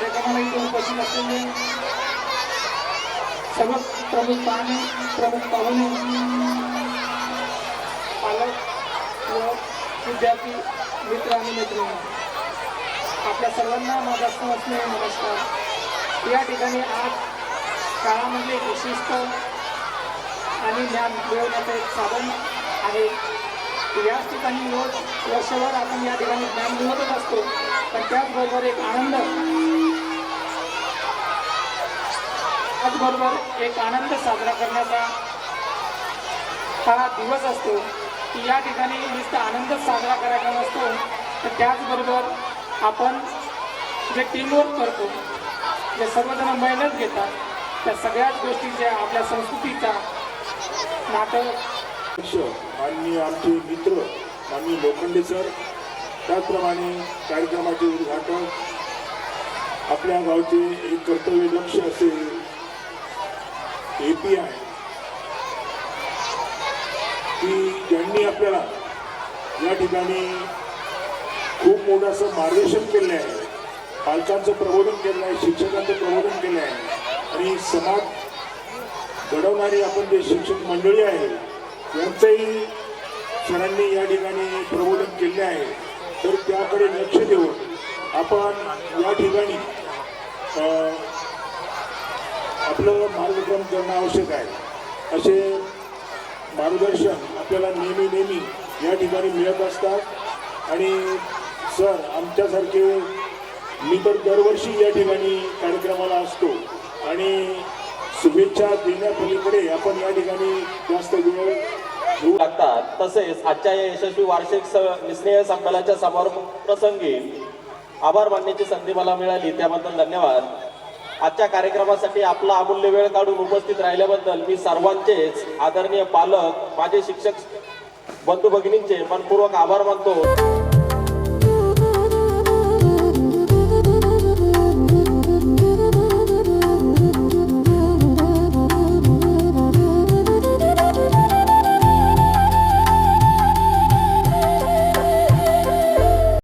कार्यक्रमाला इथे उपस्थित असलेले सर्व प्रमुख पाहुणे पालक व विद्यार्थी मित्र आणि मैत्रिणी, आपल्या सर्वांना माझा स्नेह नमस्कार। या ठिकाणी आज शाळामधले शिस्त आणि ज्ञान मिळवण्याचं एक साधन आहे। याच ठिकाणी रोज वर्षभर आपण या ठिकाणी ज्ञान मिळवतच असतो, पण त्याचबरोबर एक आनंद साजरा करण्याचा हा दिवस असतो की या ठिकाणी नुसता आनंद साजरा करायचा नसतो, तर त्याचबरोबर आपण जे टीमवर्क करतो, जे सर्वजण मेहनत घेतात, त्या सगळ्याच गोष्टीचे आपल्या संस्कृतीचा नाटक आणि आमचे मित्र आम्ही लोखंडे सर, त्याचप्रमाणे कार्यक्रमाचे उद्घाटक आपल्या गावचे एक कर्तव्यदक्ष असे API की ज्यांनी आपल्याला या ठिकाणी खूप मोठं असं मार्गदर्शन केलं आहे, पालकांचं प्रबोधन केलं आहे, शिक्षकांचं प्रबोधन केलं आहे आणि समाज घडवणारी आपण जे शिक्षक मंडळी आहे यांचंही सरांनी या ठिकाणी प्रबोधन केले आहे। तर त्याकडे लक्ष देऊन आपण या ठिकाणी आपलं मार्गक्रम करणं आवश्यक आहे। असे मार्गदर्शन आपल्याला नेहमी या ठिकाणी मिळत असतात आणि सर आमच्यासारखे मी तर दरवर्षी या ठिकाणी कार्यक्रमाला असतो आणि शुभेच्छा देण्यापलीकडे आपण या ठिकाणी जास्त वेळ घेऊ लागतात। तसेच आजच्या या यशस्वी वार्षिक स्नेह संमेलनाच्या समारोप प्रसंगी आभार मानण्याची संधी मला मिळाली, त्याबद्दल धन्यवाद। आजच्या कार्यक्रमासाठी आपला अमूल्य वेळ काढून उपस्थित राहिल्याबद्दल मी सर्वांचेच आदरणीय पालक, माझे शिक्षक बंधू भगिनींचे मनपूर्वक आभार मानतो।